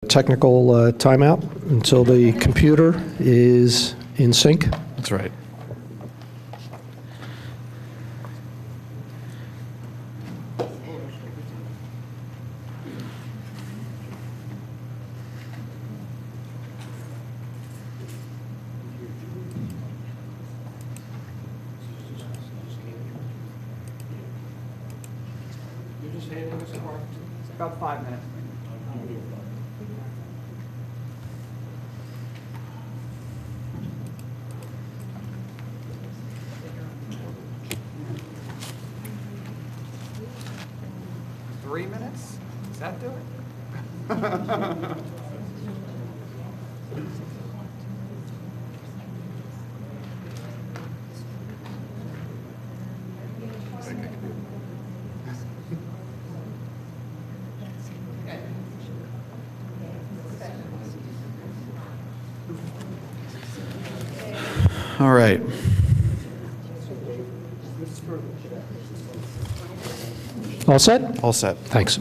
technical timeout until the computer is in sync. That's right. About 5 minutes. Three minutes? Does that do it? All right. All set? All set. Thanks.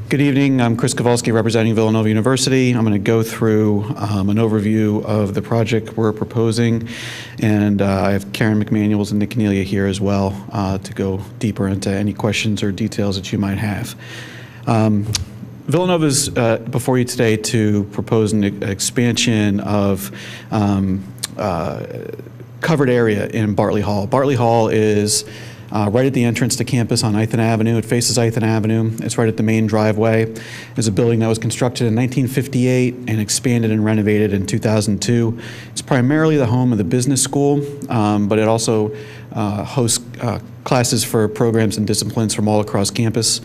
Good evening. I'm Chris Kowalski, representing Villanova University. I'm going to go through an overview of the project we're proposing, and I have Karen McManuels and Nick Cornelia here as well to go deeper into any questions or details that you might have. Villanova's before you today to propose an expansion of covered area in Bartley Hall. Bartley Hall is right at the entrance to campus on Ithan Avenue. It faces Ithan Avenue. It's right at the main driveway. It's a building that was constructed in 1958 and expanded and renovated in 2002. It's primarily the home of the business school, but it also hosts classes for programs and disciplines from all across campus.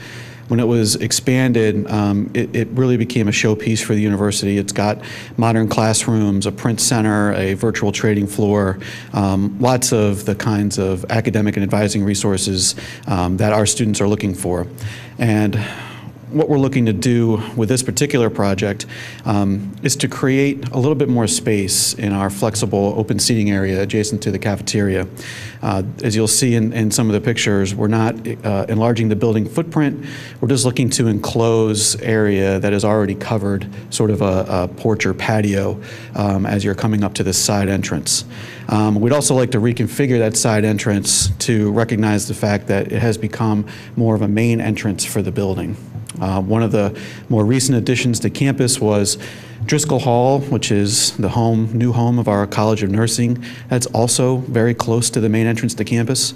When it was expanded, it really became a showpiece for the university. It's got modern classrooms, a print center, a virtual trading floor, lots of the kinds of academic and advising resources that our students are looking for. And what we're looking to do with this particular project is to create a little bit more space in our flexible open seating area adjacent to the cafeteria. As you'll see in some of the pictures, we're not enlarging the building footprint. We're just looking to enclose area that is already covered, sort of a porch or patio as you're coming up to this side entrance. We'd also like to reconfigure that side entrance to recognize the fact that it has become more of a main entrance for the building. One of the more recent additions to campus was Driscoll Hall, which is the new home of our College of Nursing. That's also very close to the main entrance to campus.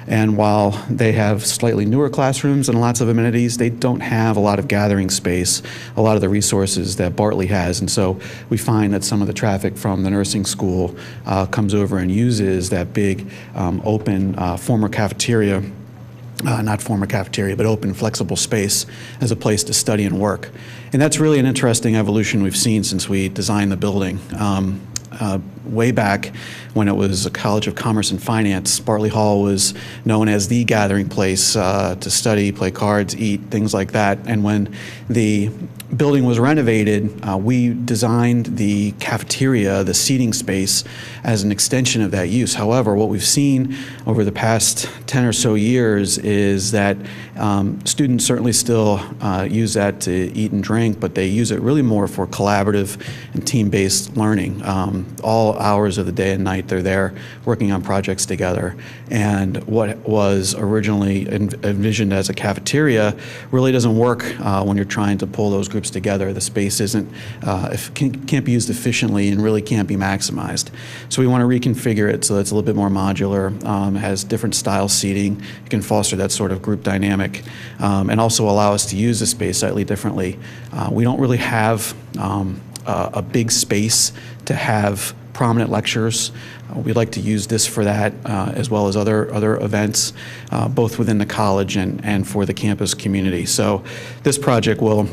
And while they have slightly newer classrooms and lots of amenities, they don't have a lot of gathering space, a lot of the resources that Bartley has. And so we find that some of the traffic from the nursing school comes over and uses that big open former cafeteria. Not former cafeteria, but open, flexible space as a place to study and work. And that's really an interesting evolution we've seen since we designed the building. Way back when it was a College of Commerce and Finance, Bartley Hall was known as the gathering place to study, play cards, eat, things like that. And when the building was renovated, we designed the cafeteria, the seating space, as an extension of that use. However, what we've seen over the past 10 or so years is that students certainly still use that to eat and drink, but they use it really more for collaborative and team-based learning. All hours of the day and night, they're there working on projects together. And what was originally envisioned as a cafeteria really doesn't work when you're trying to pull those groups together. The space can't be used efficiently and really can't be maximized. So we want to reconfigure it so that it's a little bit more modular, has different style seating. It can foster that sort of group dynamic and also allow us to use the space slightly differently. We don't really have a big space to have prominent lectures. We'd like to use this for that as well as other events, both within the college and for the campus community. So this project will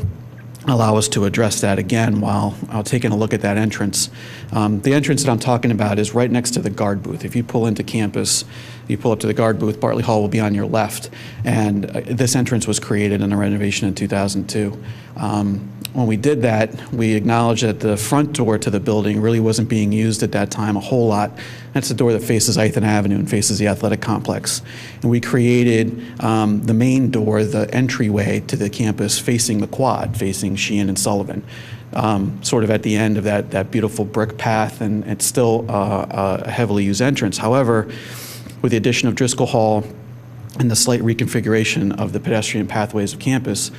allow us to address that again while taking a look at that entrance. The entrance that I'm talking about is right next to the guard booth. If you pull into campus, you pull up to the guard booth, Bartley Hall will be on your left. And this entrance was created in a renovation in 2002. when we did that, we acknowledged that the front door to the building really wasn't being used at that time a whole lot. That's the door that faces Ithan Avenue and faces the athletic complex. And we created the main door, the entryway to the campus facing the quad, facing Sheehan and Sullivan, sort of at the end of that beautiful brick path, and it's still a heavily used entrance. However, with the addition of Driscoll Hall and the slight reconfiguration of the pedestrian pathways of campus,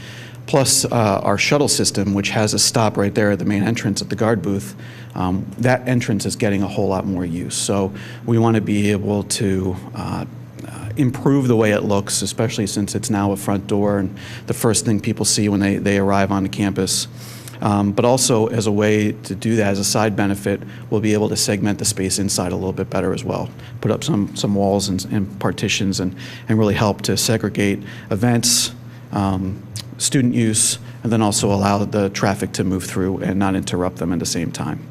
plus our shuttle system, which has a stop right there at the main entrance at the guard booth, that entrance is getting a whole lot more use. So we want to be able to improve the way it looks, especially since it's now a front door and the first thing people see when they arrive on the campus. But also as a way to do that, as a side benefit, we'll be able to segment the space inside a little bit better as well. Put up some walls and partitions and really help to segregate events, student use, and then also allow the traffic to move through and not interrupt them at the same time.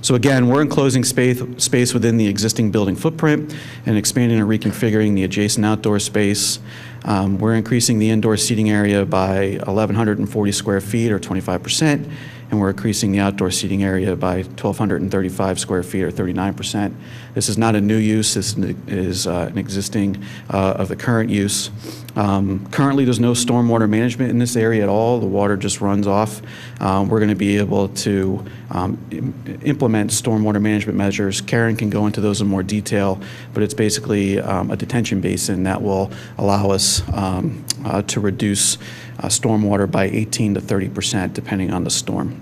So again, we're enclosing space within the existing building footprint and expanding and reconfiguring the adjacent outdoor space. We're increasing the indoor seating area by 1,140 square feet, or 25%, and we're increasing the outdoor seating area by 1,235 square feet, or 39%. This is not a new use. This is an existing of the current use. Currently, there's no stormwater management in this area at all. The water just runs off. We're going to be able to implement stormwater management measures. Karen can go into those in more detail, but it's basically a detention basin that will allow us to reduce stormwater by 18 to 30%, depending on the storm.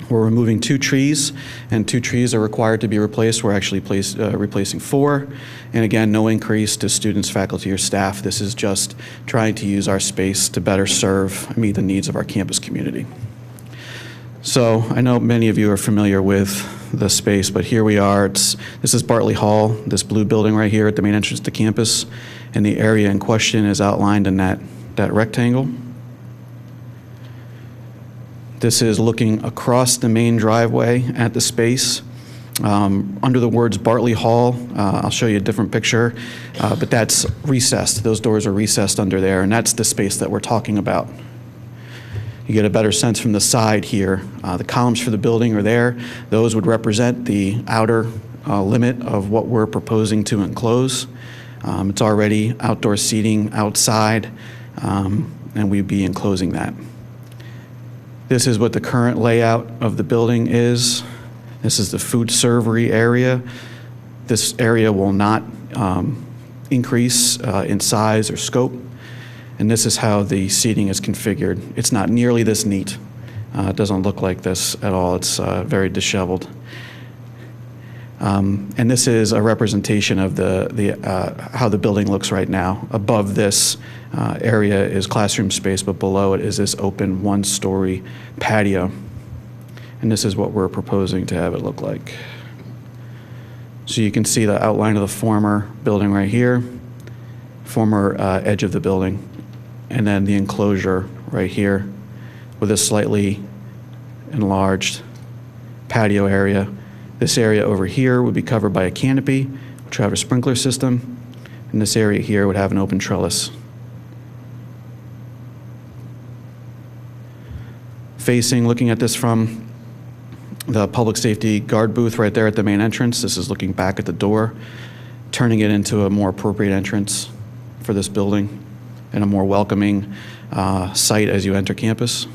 We're removing 2 trees, and 2 trees are required to be replaced. We're actually replacing 4. And again, no increase to students, faculty, or staff. This is just trying to use our space to better serve and meet the needs of our campus community. So I know many of you are familiar with the space, but here we are. This is Bartley Hall, this blue building right here at the main entrance to campus. And the area in question is outlined in that rectangle. This is looking across the main driveway at the space. Under the words Bartley Hall, I'll show you a different picture, but that's recessed. Those doors are recessed under there, and that's the space that we're talking about. You get a better sense from the side here. The columns for the building are there. Those would represent the outer limit of what we're proposing to enclose. It's already outdoor seating outside, and we'd be enclosing that. This is what the current layout of the building is. This is the food servery area. This area will not increase in size or scope. And this is how the seating is configured. It's not nearly this neat. It doesn't look like this at all. It's very disheveled. And this is a representation of how the building looks right now. Above this area is classroom space, but below it is this open 1-story patio. And this is what we're proposing to have it look like. So you can see the outline of the former building right here, former edge of the building, and then the enclosure right here with a slightly enlarged patio area. This area over here would be covered by a canopy, which would have a sprinkler system, and this area here would have an open trellis. Looking at this from the public safety guard booth right there at the main entrance, this is looking back at the door, turning it into a more appropriate entrance for this building and a more welcoming site as you enter campus.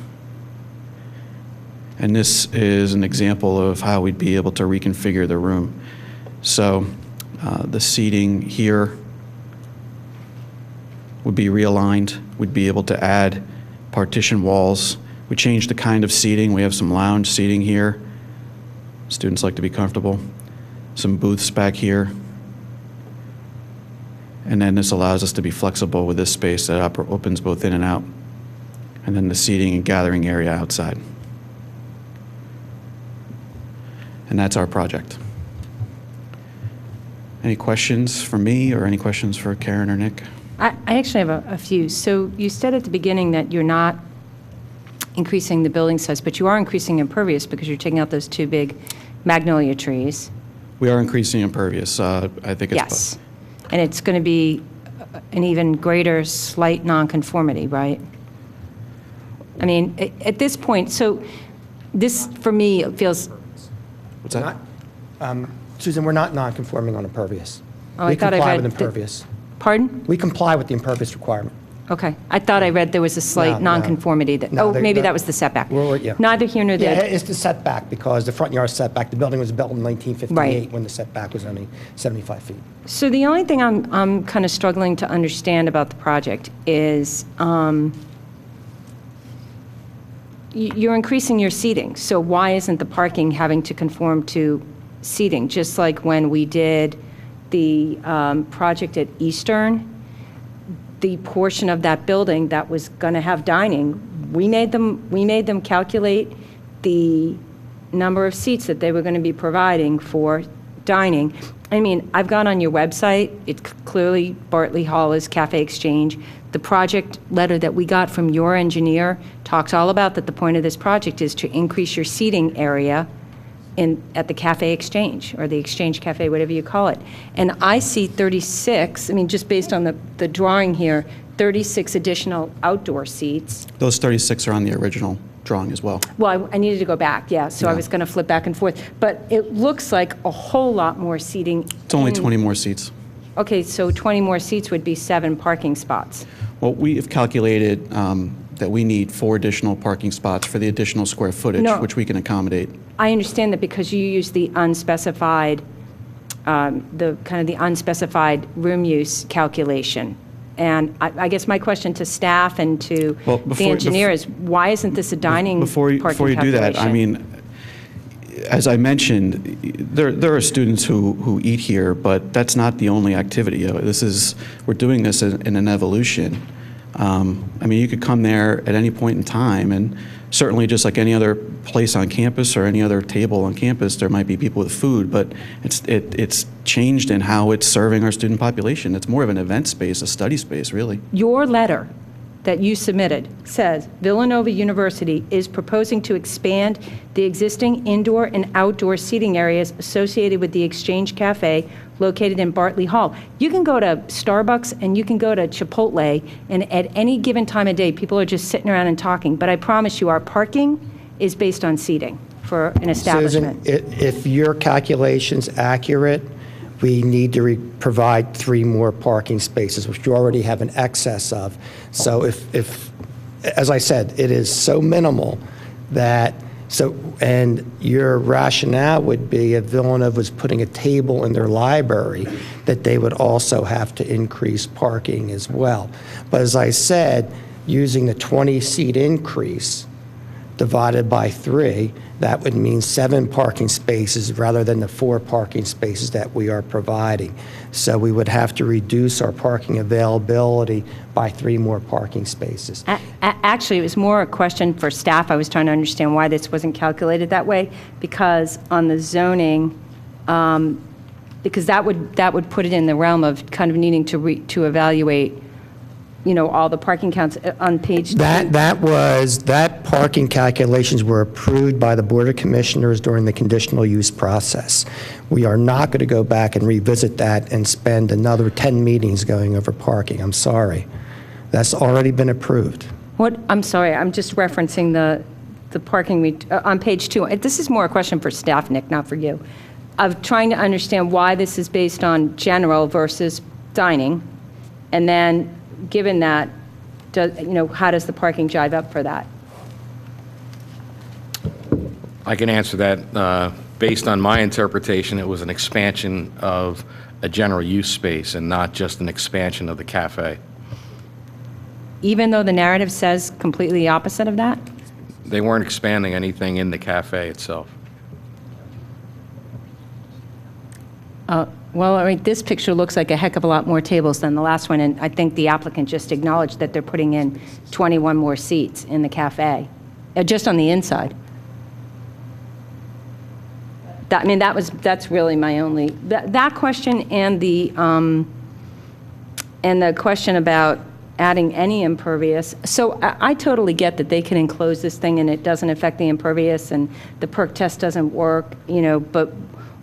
And this is an example of how we'd be able to reconfigure the room. So the seating here would be realigned. We'd be able to add partition walls. We changed the kind of seating. We have some lounge seating here. Students like to be comfortable. Some booths back here. And then this allows us to be flexible with this space that opens both in and out. And then the seating and gathering area outside. And that's our project. Any questions for me or any questions for Karen or Nick? I actually have a few. So you said at the beginning that you're not increasing the building size, but you are increasing impervious because you're taking out those 2 big magnolia trees. We are increasing impervious. I think it's... Yes. And it's going to be an even greater slight nonconformity, right? I mean, at this point, so this, for me, feels, What's that? Susan, we're not non-conforming on impervious. Oh, I We thought I comply read with that- impervious. pardon? We comply with the impervious requirement. Okay. I thought I read there was a slight No, no. nonconformity that, No, oh, there- maybe no. that was the setback. Yeah. Neither here nor Yeah, there. it's the setback, because the front yard setback, the building was built in 1958, Right. when the setback was only 75 feet. So the only thing I'm kind of struggling to understand about the project is you're increasing your seating, so why isn't the parking having to conform to seating? Just like when we did the project at Eastern, the portion of that building that was going to have dining, we made them calculate the number of seats that they were going to be providing for dining. I mean, I've gone on your website, it clearly Bartley Hall is Cafe Exchange. The project letter that we got from your engineer talks all about that the point of this project is to increase your seating area at the Cafe Exchange, or the Exchange Cafe, whatever you call it. And I see 36, I mean, just based on the drawing here, 36 additional outdoor seats. Those 36 are on the original drawing as well. Well, I needed to go back, yeah, so I Yeah. was going to flip back and forth. But it looks like a whole lot more seating. It's only in- 20 more seats. Okay, so 20 more seats would be 7 parking spots. Well, we have calculated that we need 4 additional parking spots for the additional square footage, No. which we can accommodate. I understand that because you use the unspecified, the kind of the unspecified room use calculation. And I guess my question to staff and to Well, the engineer is, why isn't this a dining Before you do that, I mean, as I mentioned, there are students who eat here, but that's not the only activity. We're doing this in an evolution. I mean, you could come there at any point in time, and certainly just like any other place on campus or any other table on campus, there might be people with food, but it's changed in how it's serving our student population. It's more of an event space, a study space, really. Your letter that you submitted says Villanova University is proposing to expand the existing indoor and outdoor seating areas associated with the Exchange Cafe located in Bartley Hall. You can go to Starbucks and you can go to Chipotle, and at any given time of day, people are just sitting around and talking. But I promise you, our parking is based on seating for an establishment. Susan, if your calculation's accurate, we need to provide 3 more parking spaces, which you already have an excess of. So if, as I said, it is so minimal that, and your rationale would be if Villanova was putting a table in their library, that they would also have to increase parking as well. But as I said, using the 20-seat increase divided by 3, that would mean 7 parking spaces rather than the 4 parking spaces that we are providing. So we would have to reduce our parking availability by 3 more parking spaces. Actually, it was more a question for staff. I was trying to understand why this wasn't calculated that way, because on the zoning, because that would put it in the realm of kind of needing to evaluate, you know, all the parking counts on page 2. That parking calculations were approved by the Board of Commissioners during the conditional use process. We are not going to go back and revisit that and spend another 10 meetings going over parking. I'm sorry. That's already been approved. What, I'm sorry, I'm just referencing the parking on page 2. This is more a question for staff, Nick, not for you, of trying to understand why this is based on general versus dining, and then given that, how does the parking jive up for that? I can answer that. Based on my interpretation, it was an expansion of a general use space and not just an expansion of the cafe. Even though the narrative says completely the opposite of that? They weren't expanding anything in the cafe itself. Well, I mean, this picture looks like a heck of a lot more tables than the last one, and I think the applicant just acknowledged that they're putting in 21 more seats in the cafe, just on the inside. That's really my only, that question and the question about adding any impervious. So I totally get that they can enclose this thing and it doesn't affect the impervious and the perk test doesn't work, but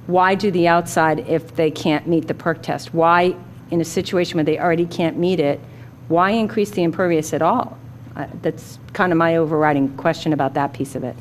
why do the outside if they can't meet the perk test? Why, in a situation where they already can't meet it, why increase the impervious at all? That's kind of my overriding question about that piece of it.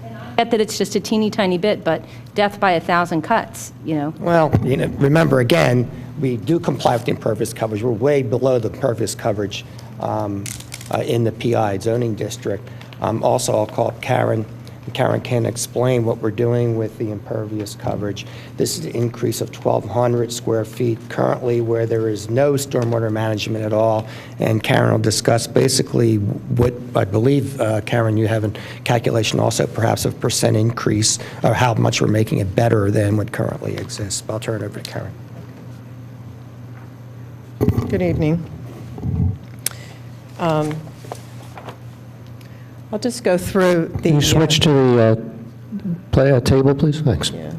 I get that it's just a teeny tiny bit, but death by 1,000 cuts, you know? Well, remember, again, we do comply with the impervious coverage. We're way below the impervious coverage in the PI zoning district. Also, I'll call Karen. Karen can explain what we're doing with the impervious coverage. This is an increase of 1,200 square feet currently where there is no stormwater management at all. And Karen will discuss basically what I believe, Karen, you have a calculation also perhaps of percent increase or how much we're making it better than what currently exists. I'll turn it over to Karen. Good evening. I'll just go through the... Can you switch to the table, please? Thanks. Yeah.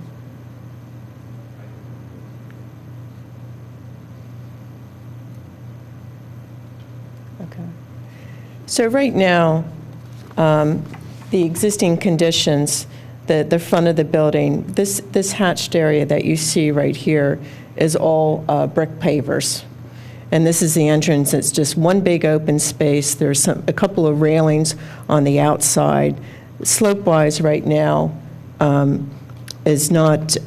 Okay. So right now, the existing conditions, the front of the building, this hatched area that you see right here is all brick pavers. And this is the entrance. It's just one big open space. There's a couple of railings on the outside. Slope-wise right now is not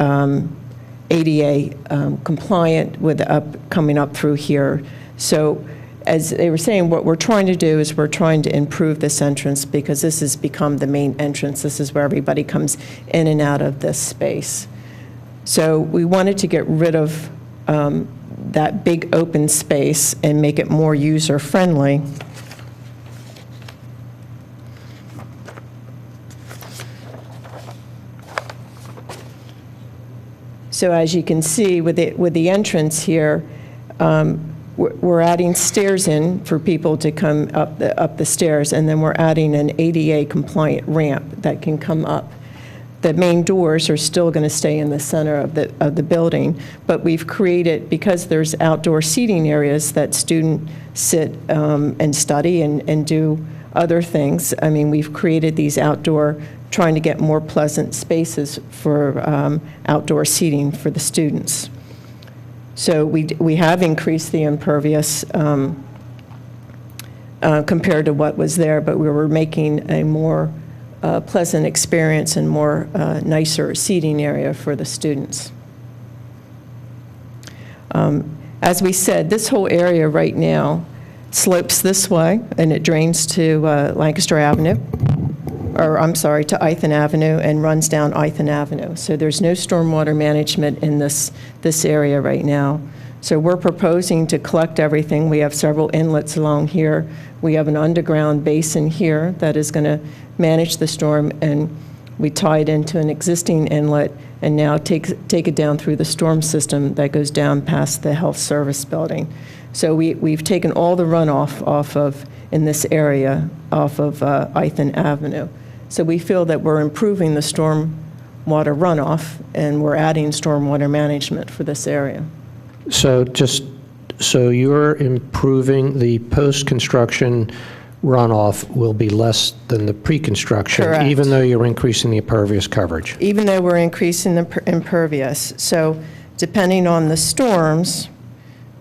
ADA compliant with coming up through here. So as they were saying, what we're trying to do is we're trying to improve this entrance because this has become the main entrance. This is where everybody comes in and out of this space. So we wanted to get rid of that big open space and make it more user-friendly. So as you can see with the entrance here, we're adding stairs in for people to come up the stairs, and then we're adding an ADA compliant ramp that can come up. The main doors are still going to stay in the center of the building, but we've created, because there's outdoor seating areas that students sit and study and do other things. I mean, we've created these outdoor, trying to get more pleasant spaces for outdoor seating for the students. So we have increased the impervious compared to what was there, but we were making a more pleasant experience and more nicer seating area for the students. As we said, this whole area right now slopes this way, and it drains to Lancaster Avenue, or I'm sorry, to Ithan Avenue, and runs down Ithan Avenue. So there's no stormwater management in this area right now. So we're proposing to collect everything. We have several inlets along here. We have an underground basin here that is going to manage the storm, and we tie it into an existing inlet and now take it down through the storm system that goes down past the health service building. So we've taken all the runoff off of, in this area, off of Ithan Avenue. So we feel that we're improving the storm water runoff, and we're adding stormwater management for this area. So you're improving the post-construction runoff will be less than the pre-construction, Correct. even though you're increasing the impervious coverage. Even though we're increasing the impervious. So depending on the storms,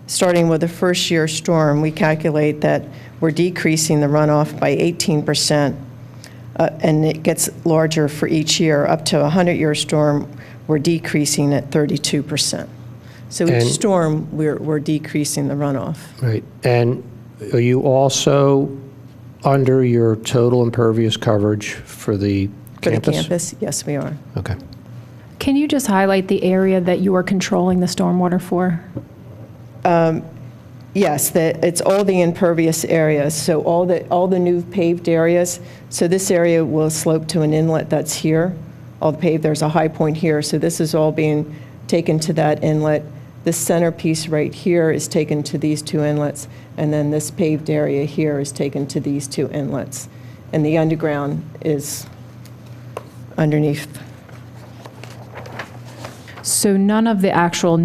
starting with the first year storm, we calculate that we're decreasing the runoff by 18%, and it gets larger for each year. Up to a 100-year storm, we're decreasing at 32%. So each storm, we're decreasing the runoff. Right. And are you also under your total impervious coverage for the campus? For the campus, yes, we are. Okay. Can you just highlight the area that you are controlling the stormwater for? Yes, it's all the impervious areas, so all the new paved areas. So this area will slope to an inlet that's here. All the paved, there's a high point here, so this is all being taken to that inlet. This centerpiece right here is taken to these two inlets, and then this paved area here is taken to these two inlets. And the underground is underneath. So none of the actual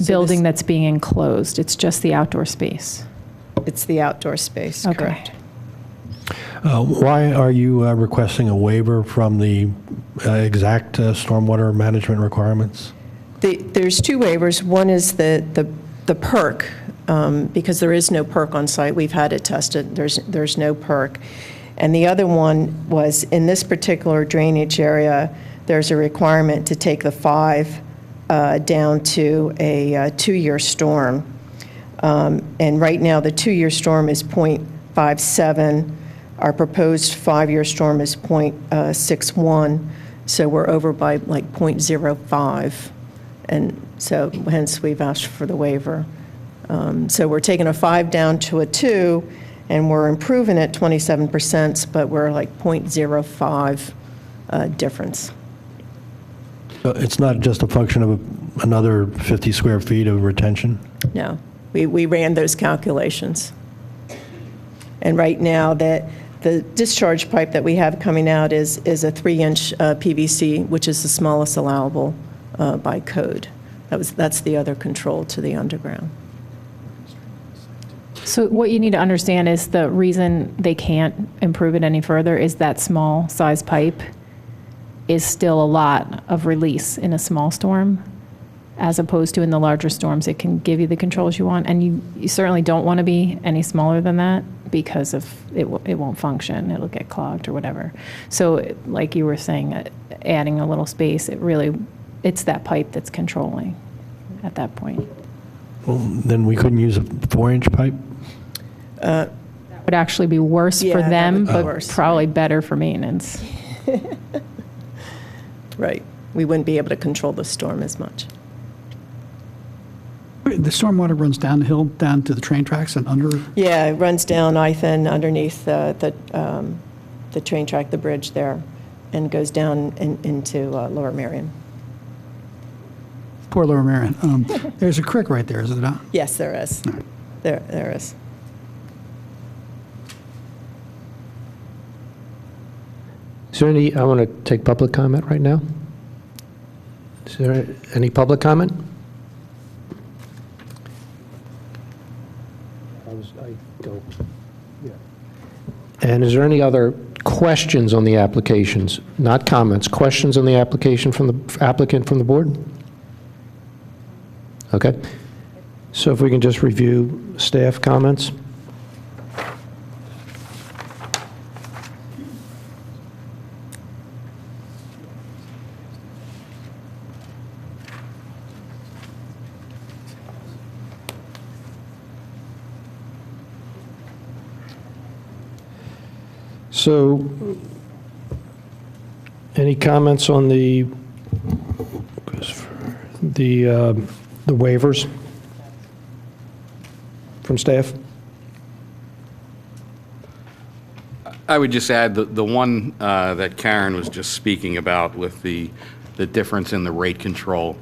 building that's being enclosed, it's just the outdoor space? It's the outdoor space, Okay. correct. Why are you requesting a waiver from the exact stormwater management requirements? There's two waivers. One is the perk because there is no perk on site. We've had it tested. There's no perk. And the other one was, in this particular drainage area, there's a requirement to take the 5 down to a 2-year storm. And right now, the 2-year storm is .57. Our proposed 5-year storm is .61. So we're over by like .05. And so hence we've asked for the waiver. So we're taking a 5 down to a 2, and we're improving at 27%, but we're like .05 difference. So it's not just a function of another 50 square feet of retention? No, we ran those calculations. And right now, the discharge pipe that we have coming out is a 3-inch PVC, which is the smallest allowable by code. That's the other control to the underground. So what you need to understand is the reason they can't improve it any further is that small size pipe is still a lot of release in a small storm, as opposed to in the larger storms. It can give you the controls you want, and you certainly don't want to be any smaller than that because of it won't function. It'll get clogged or whatever. So like you were saying, adding a little space, it's that pipe that's controlling at that point. Well, then we couldn't use a 4-inch pipe? That would actually be worse for Yeah, that them, would be but worse, probably better for maintenance. Right. We wouldn't be able to control the storm as much. The stormwater runs down the hill, down to the train tracks and under? Yeah, it runs down Ithan underneath the train track, the bridge there, and goes down into Lower Merion. Poor Lower Merion. There's a creek right there, is it not? Yes, there is. There is. Is there any, I want to take public comment right now. Is there any public comment? And is there any other questions on the applications? Not comments, questions on the application from the applicant from the board? Okay. So if we can just review staff comments. So, any comments on the waivers from staff? I would just add the one that Karen was just speaking about with the difference in the rate control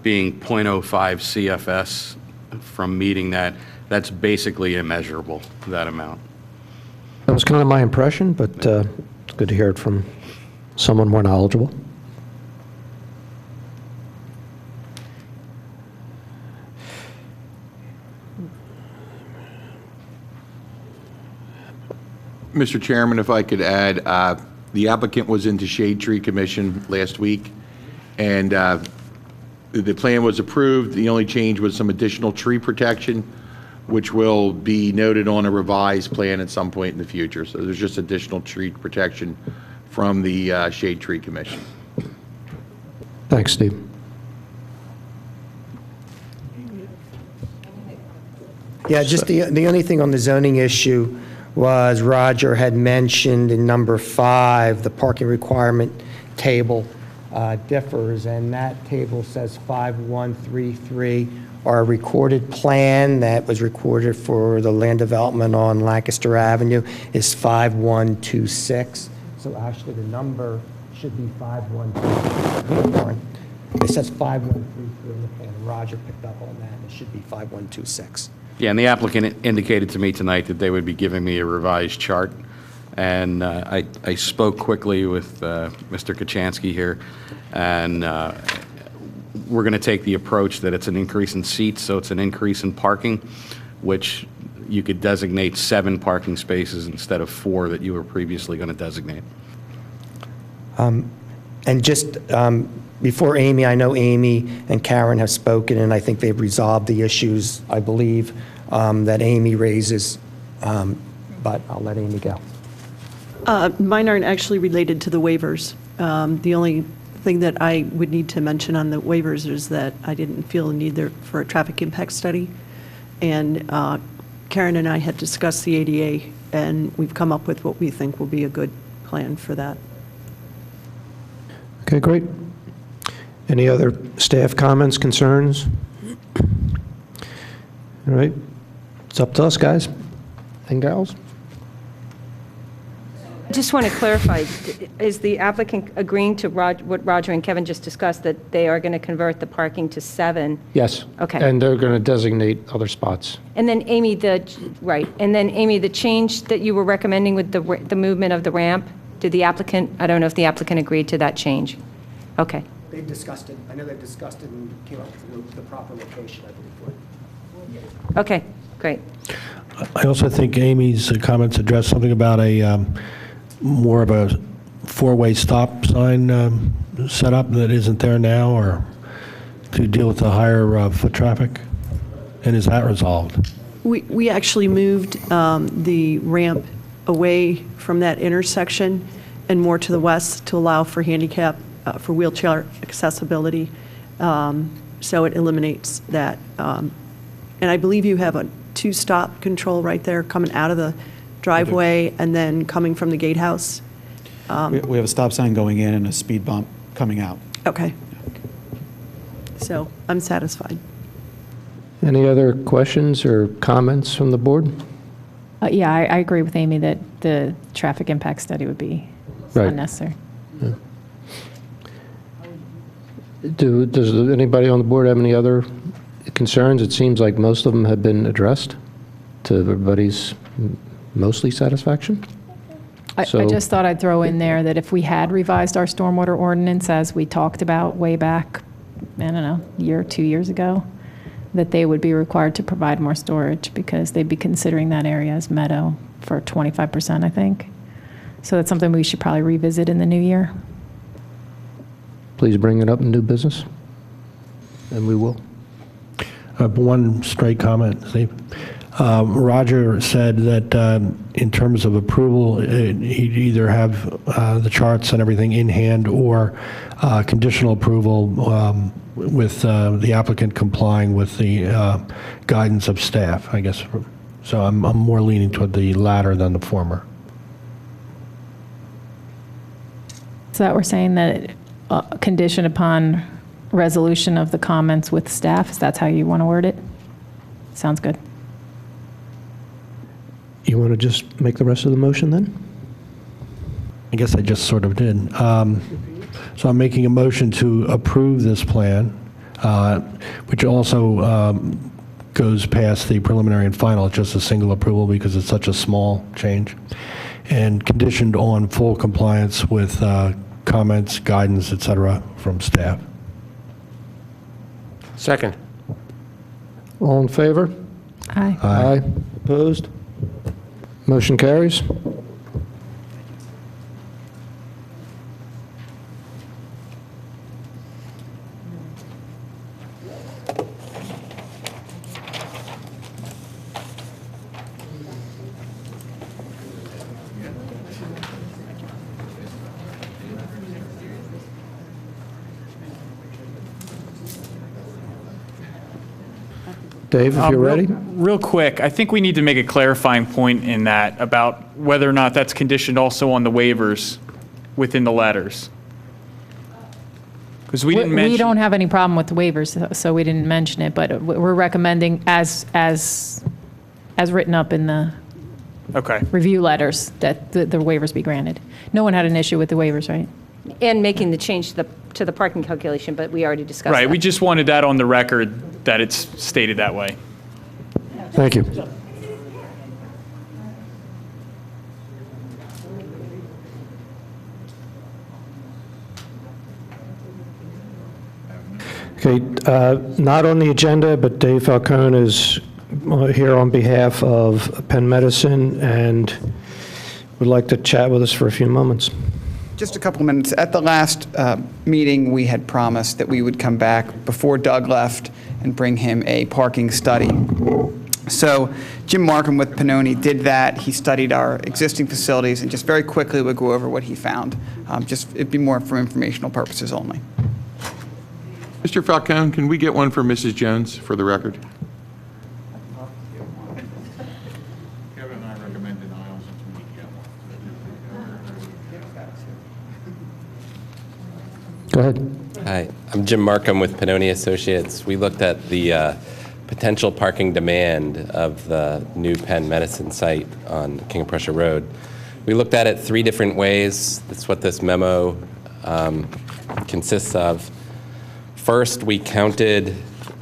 being .05 CFS from meeting that's basically immeasurable, that amount. That was kind of my impression, but it's good to hear it from someone more knowledgeable. Mr. Chairman, if I could add, the applicant was into Shade Tree Commission last week, and the plan was approved. The only change was some additional tree protection, which will be noted on a revised plan at some point in the future. So there's just additional tree protection from the Shade Tree Commission. Thanks, Steve. Yeah, just the only thing on the zoning issue was Roger had mentioned in number 5, the parking requirement table differs, and that table says 5133. Our recorded plan that was recorded for the land development on Lancaster Avenue is 5126. So actually, the number should be 5123. It says 5133 in the plan. Roger picked up on that, and it should be 5126. Yeah, and the applicant indicated to me tonight that they would be giving me a revised chart. And I spoke quickly with Mr. Kachansky here, and we're going to take the approach that it's an increase in seats, so it's an increase in parking, which you could designate 7 parking spaces instead of 4 that you were previously going to designate. And just before Amy, I know Amy and Karen have spoken, and I think they've resolved the issues, I believe, that Amy raises, but I'll let Amy go. Mine aren't actually related to the waivers. The only thing that I would need to mention on the waivers is that I didn't feel a need there for a traffic impact study. And Karen and I had discussed the ADA, and we've come up with what we think will be a good plan for that. Okay, great. Any other staff comments, concerns? All right, it's up to us, guys and gals. Just want to clarify, is the applicant agreeing to what Roger and Kevin just discussed, that they are going to convert the parking to 7? Yes. Okay. And they're going to designate other spots. And then Amy, the change that you were recommending with the movement of the ramp, did the applicant, I don't know if the applicant agreed to that change? Okay. They've discussed it. I know they've discussed it and came up with the proper location, I believe. Okay, great. I also think Amy's comments addressed something about a more of a four-way stop sign setup that isn't there now, or to deal with the higher foot traffic? And is that resolved? We actually moved the ramp away from that intersection and more to the west to allow for handicap, for wheelchair accessibility. So it eliminates that. And I believe you have a two-stop control right there coming out of the driveway and then coming from the gatehouse. We have a stop sign going in and a speed bump coming out. Okay. So I'm satisfied. Any other questions or comments from the board? Yeah, I agree with Amy that the traffic impact study would be Right. unnecessary. Does anybody on the board have any other concerns? It seems like most of them have been addressed to everybody's mostly satisfaction. I So- just thought I'd throw in there that if we had revised our stormwater ordinance as we talked about way back, I don't know, a year or 2 years ago, that they would be required to provide more storage because they'd be considering that area as meadow for 25%, I think. So that's something we should probably revisit in the new year. Please bring it up in new business, and we will. One straight comment, Steve. Roger said that in terms of approval, he'd either have the charts and everything in hand or conditional approval with the applicant complying with the guidance of staff, I guess. So I'm more leaning toward the latter than the former. So that we're saying that condition upon resolution of the comments with staff, is that how you want to word it? Sounds good. You want to just make the rest of the motion then? I guess I just sort of did. So I'm making a motion to approve this plan, which also goes past the preliminary and final. It's just a single approval because it's such a small change, and conditioned on full compliance with comments, guidance, et cetera, from staff. Second. All in favor? Aye. Aye. Opposed? Motion carries. Dave, if you're ready. Real quick, I think we need to make a clarifying point in that about whether or not that's conditioned also on the waivers within the letters. Because we didn't mention. We don't have any problem with the waivers, so we didn't mention it, but we're recommending as written up in the Okay. review letters that the waivers be granted. No one had an issue with the waivers, right? And making the change to the parking calculation, but we already discussed that. Right, we just wanted that on the record that it's stated that way. Thank you. Okay, not on the agenda, but Dave Falcone is here on behalf of Penn Medicine and would like to chat with us for a few moments. Just a couple of minutes. At the last meeting, we had promised that we would come back before Doug left and bring him a parking study. So Jim Markham with Pannoni did that. He studied our existing facilities and just very quickly would go over what he found. It'd be more for informational purposes only. Mr. Falcone, can we get one for Mrs. Jones for the record? Kevin and I recommended aisles since we need Go ahead. Hi, I'm Jim Markham with Pannoni Associates. We looked at the potential parking demand of the new Penn Medicine site on King of Prussia Road. We looked at it 3 different ways. That's what this memo consists of. First, we counted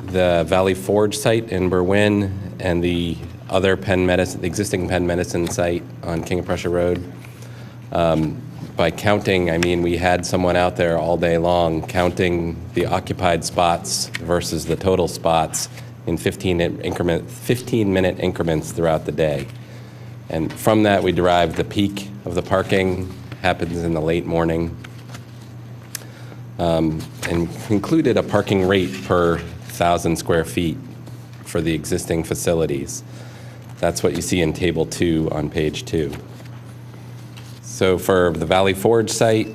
the Valley Forge site in Berwyn and the other the existing Penn Medicine site on King of Prussia Road. By counting, I mean we had someone out there all day long counting the occupied spots versus the total spots in 15-minute increments throughout the day. And from that, we derived the peak of the parking happens in the late morning, and included a parking rate per 1,000 square feet for the existing facilities. That's what you see in Table 2 on page 2. So for the Valley Forge site,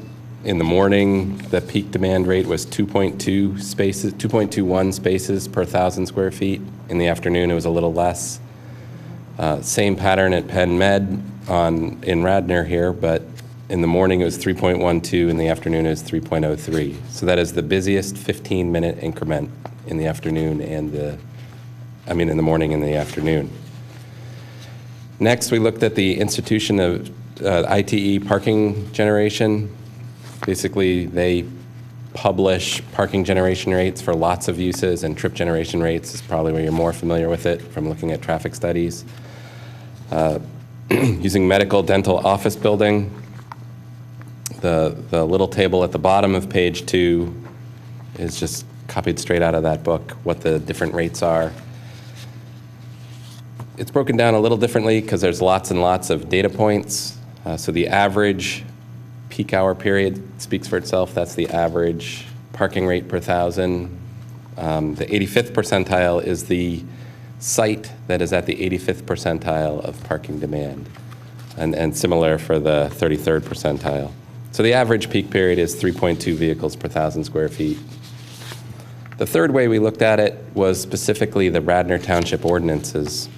in the morning, the peak demand rate was 2.21 spaces per 1,000 square feet. In the afternoon, it was a little less. Same pattern at Penn Med in Radnor here, but in the morning it was 3.12, in the afternoon it was 3.03. So that is the busiest 15-minute increment in the afternoon in the morning and the afternoon. Next, we looked at the institution of ITE parking generation. Basically, they publish parking generation rates for lots of uses, and trip generation rates is probably where you're more familiar with it from looking at traffic studies. Using medical, dental, office building, the little table at the bottom of page 2 is just copied straight out of that book, what the different rates are. It's broken down a little differently because there's lots and lots of data points. So the average peak hour period speaks for itself. That's the average parking rate per 1,000. The 85th percentile is the site that is at the 85th percentile of parking demand, and similar for the 33rd percentile. So the average peak period is 3.2 vehicles per 1,000 square feet. The third way we looked at it was specifically the Radnor Township ordinances.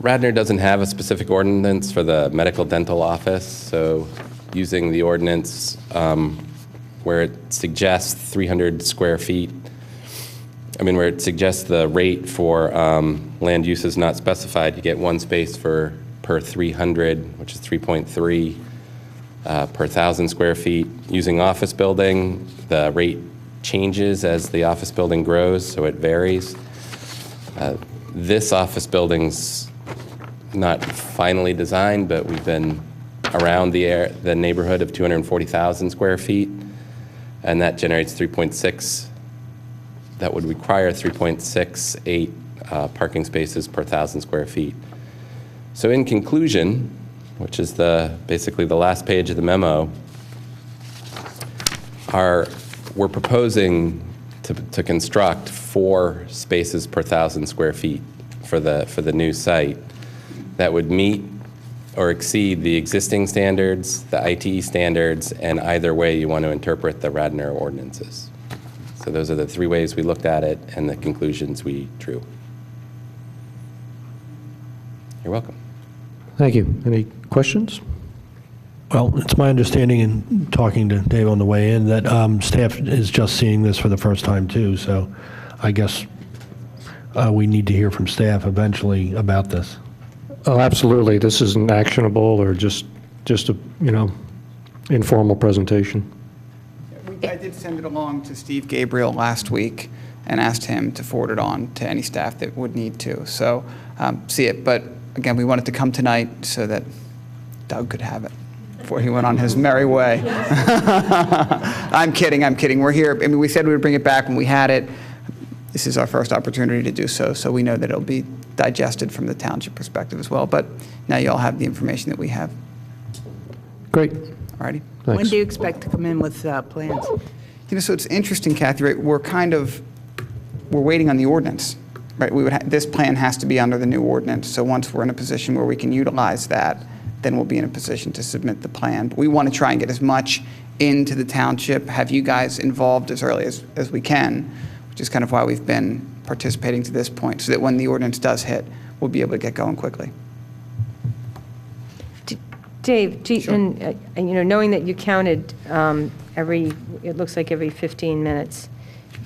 Radnor doesn't have a specific ordinance for the medical dental office, so using the ordinance where it suggests 300 square feet, where it suggests the rate for land uses not specified, you get 1 space per 300, which is 3.3 per 1,000 square feet. Using office building, the rate changes as the office building grows, so it varies. This office building's not finally designed, but we've been around the neighborhood of 240,000 square feet, and that generates 3.6. That would require 3.68 parking spaces per 1,000 square feet. So in conclusion, which is basically the last page of the memo, we're proposing to construct 4 spaces per 1,000 square feet for the new site that would meet or exceed the existing standards, the ITE standards, and either way you want to interpret the Radnor ordinances. So those are the 3 ways we looked at it and the conclusions we drew. You're welcome. Thank you. Any questions? Well, it's my understanding in talking to Dave on the way in that staff is just seeing this for the first time too, so I guess we need to hear from staff eventually about this. Oh, absolutely. This isn't actionable or just a, informal presentation. I did send it along to Steve Gabriel last week and asked him to forward it on to any staff that would need to. So see it. But again, we wanted to come tonight so that Doug could have it before he went on his merry way. I'm kidding. We're here. We said we would bring it back when we had it. This is our first opportunity to do so, so we know that it'll be digested from the township perspective as well. But now you all have the information that we have. Great. All righty. When Thanks. do you expect to come in with plans? So it's interesting, Kathy, right? We're waiting on the ordinance, right? This plan has to be under the new ordinance. So once we're in a position where we can utilize that, then we'll be in a position to submit the plan. But we want to try and get as much into the township, have you guys involved as early as we can, which is kind of why we've been participating to this point, so that when the ordinance does hit, we'll be able to get going quickly. Dave, and knowing that you counted it looks like every 15 minutes,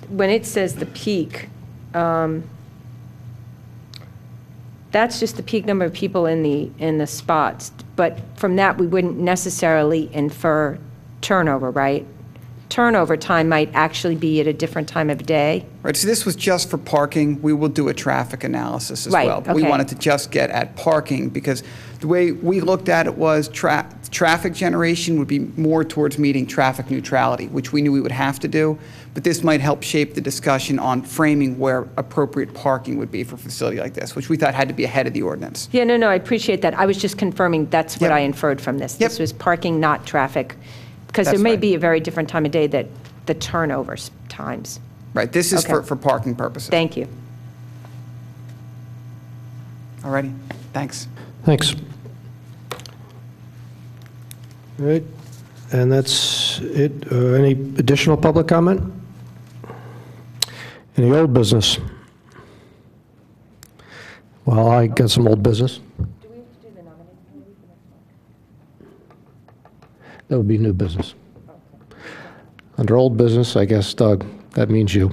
when it says the peak, that's just the peak number of people in the spots. But from that, we wouldn't necessarily infer turnover, right? Turnover time might actually be at a different time of day. Right, so this was just for parking. We will do a traffic analysis as Right, well. But we okay. wanted to just get at parking because the way we looked at it was traffic generation would be more towards meeting traffic neutrality, which we knew we would have to do. But this might help shape the discussion on framing where appropriate parking would be for a facility like this, which we thought had to be ahead of the ordinance. Yeah, no, I appreciate that. I was just confirming that's what Yep. I inferred from this. Yep. This was parking, not traffic. Because there That's may right. be a very different time of day that the turnover times. Right, this is Okay. for parking purposes. Thank you. All righty, thanks. Thanks. All right, and that's it. Any additional public comment? Any old business? Well, I got some old business. That would be new business. Under old business, I guess, Doug, that means you.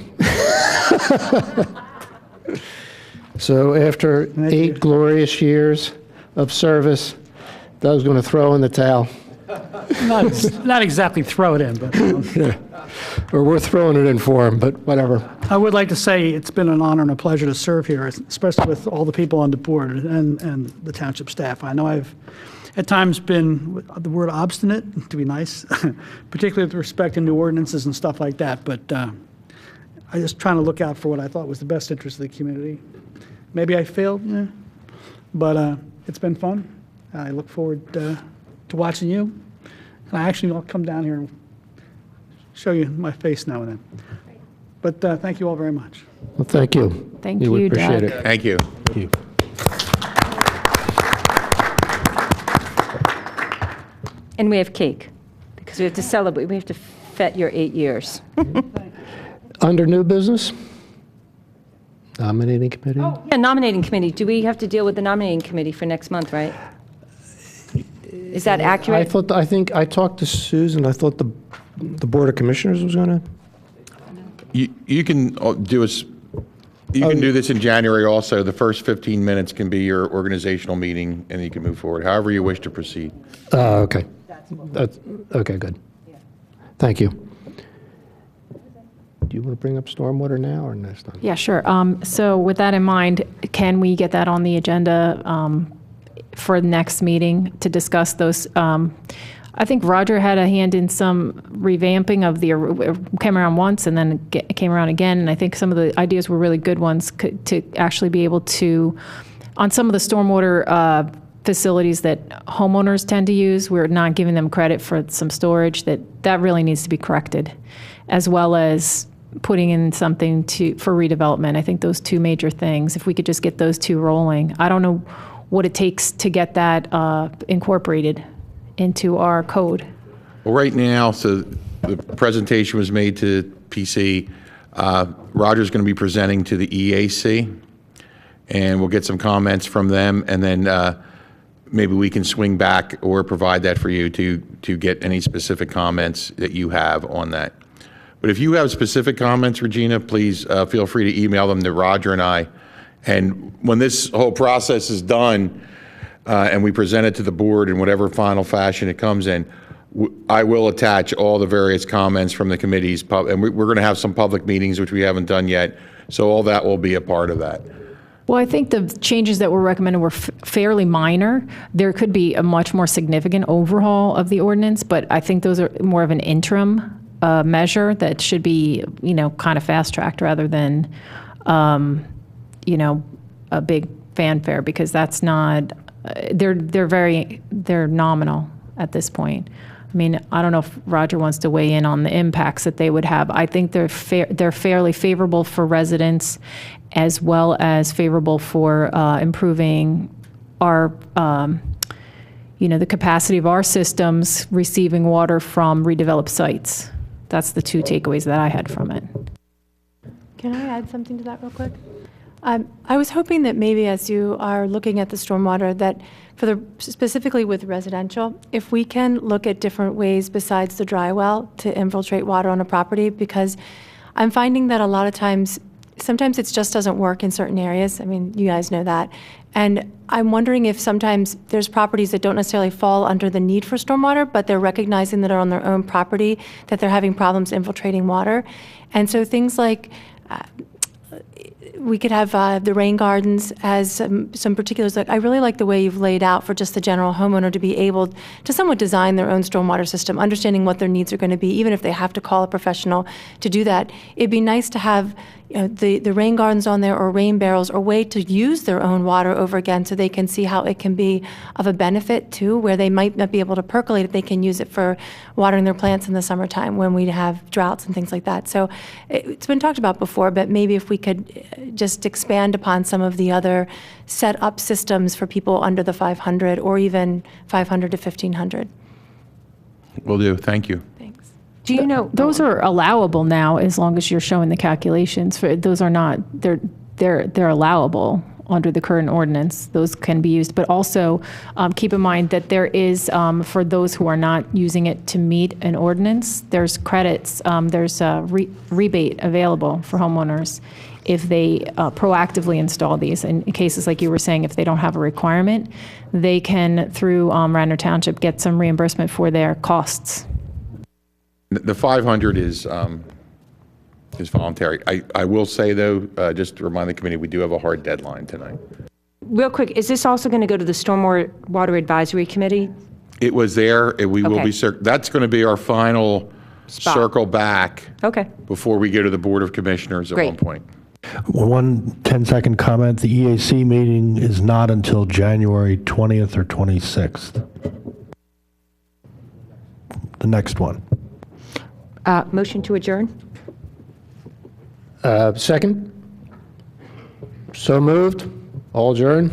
So after 8 glorious years of service, Doug's going to throw in the towel. Not exactly throw it in, but Or we're throwing it in for him, but whatever. I would like to say it's been an honor and a pleasure to serve here, especially with all the people on the board and the township staff. I know I've at times been the word obstinate, to be nice, particularly with respect to new ordinances and stuff like that, but I just trying to look out for what I thought was the best interest of the community. Maybe I failed, yeah, but it's been fun. I look forward to watching you, and I'll come down here and show you my face now and then. But thank you all very much. Well, thank you. Thank We you, appreciate Doug. it. Thank you. Thank you. And we have cake, because we have to celebrate. We have to fet your 8 years. Under new business? Nominating committee? Yeah, nominating committee. Do we have to deal with the nominating committee for next month, right? Is that accurate? I think I talked to Susan. I thought the Board of Commissioners was going to. You can do us. You can do this in January also. The first 15 minutes can be your organizational meeting, and you can move forward, however you wish to proceed. Okay. Okay, good. Thank you. Do you want to bring up stormwater now or next time? Yeah, sure. So with that in mind, can we get that on the agenda for the next meeting to discuss those? I think Roger had a hand in some revamping of came around once and then came around again, and I think some of the ideas were really good ones to actually be able to, on some of the stormwater facilities that homeowners tend to use, we're not giving them credit for some storage, that really needs to be corrected, as well as putting in something for redevelopment. I think those two major things, if we could just get those two rolling. I don't know what it takes to get that incorporated into our code. Well, right now, so the presentation was made to PC. Roger's going to be presenting to the EAC, and we'll get some comments from them, and then maybe we can swing back or provide that for you to get any specific comments that you have on that. But if you have specific comments, Regina, please feel free to email them to Roger and I. And when this whole process is done and we present it to the board in whatever final fashion it comes in, I will attach all the various comments from the committees. And we're going to have some public meetings, which we haven't done yet. So all that will be a part of that. Well, I think the changes that were recommended were fairly minor. There could be a much more significant overhaul of the ordinance, but I think those are more of an interim measure that should be, kind of fast-tracked rather than, a big fanfare, because that's not, they're nominal. at this point. I mean, I don't know if Roger wants to weigh in on the impacts that they would have. I think they're fairly favorable for residents, as well as favorable for improving our, the capacity of our systems receiving water from redeveloped sites. That's the two takeaways that I had from it. Can I add something to that real quick? I was hoping that maybe as you are looking at the stormwater, that specifically with residential, if we can look at different ways besides the dry well to infiltrate water on a property, because I'm finding that a lot of times, sometimes it just doesn't work in certain areas. I mean, you guys know that. And I'm wondering if sometimes there's properties that don't necessarily fall under the need for stormwater, but they're recognizing that are on their own property, that they're having problems infiltrating water. And so things like, we could have the rain gardens as some particulars. Like, I really like the way you've laid out for just the general homeowner to be able to somewhat design their own stormwater system, understanding what their needs are going to be, even if they have to call a professional to do that. It'd be nice to have the rain gardens on there, or rain barrels, or a way to use their own water over again, so they can see how it can be of a benefit too, where they might not be able to percolate it. They can use it for watering their plants in the summertime when we have droughts and things like that. So it's been talked about before, but maybe if we could just expand upon some of the other set up systems for people under the 500, or even 500 to 1,500. Will do. Thank you. Do you know? Those are allowable now, as long as you're showing the calculations. Those are not, they're allowable under the current ordinance. Those can be used, but also keep in mind that there is, for those who are not using it to meet an ordinance, there's credits, there's a rebate available for homeowners if they proactively install these. In cases like you were saying, if they don't have a requirement, they can, through Radnor Township, get some reimbursement for their costs. The 500 is voluntary. I will say, though, just to remind the committee, we do have a hard deadline tonight. Real quick, is this also going to go to the Stormwater Advisory Committee? It was there. We will be. That's going to be our final circle back. Okay. Before we go to the Board of Commissioners at one point. One 10-second comment. The EAC meeting is not until January 20th or 26th. The next one. Motion to adjourn? Second? So moved. All adjourned?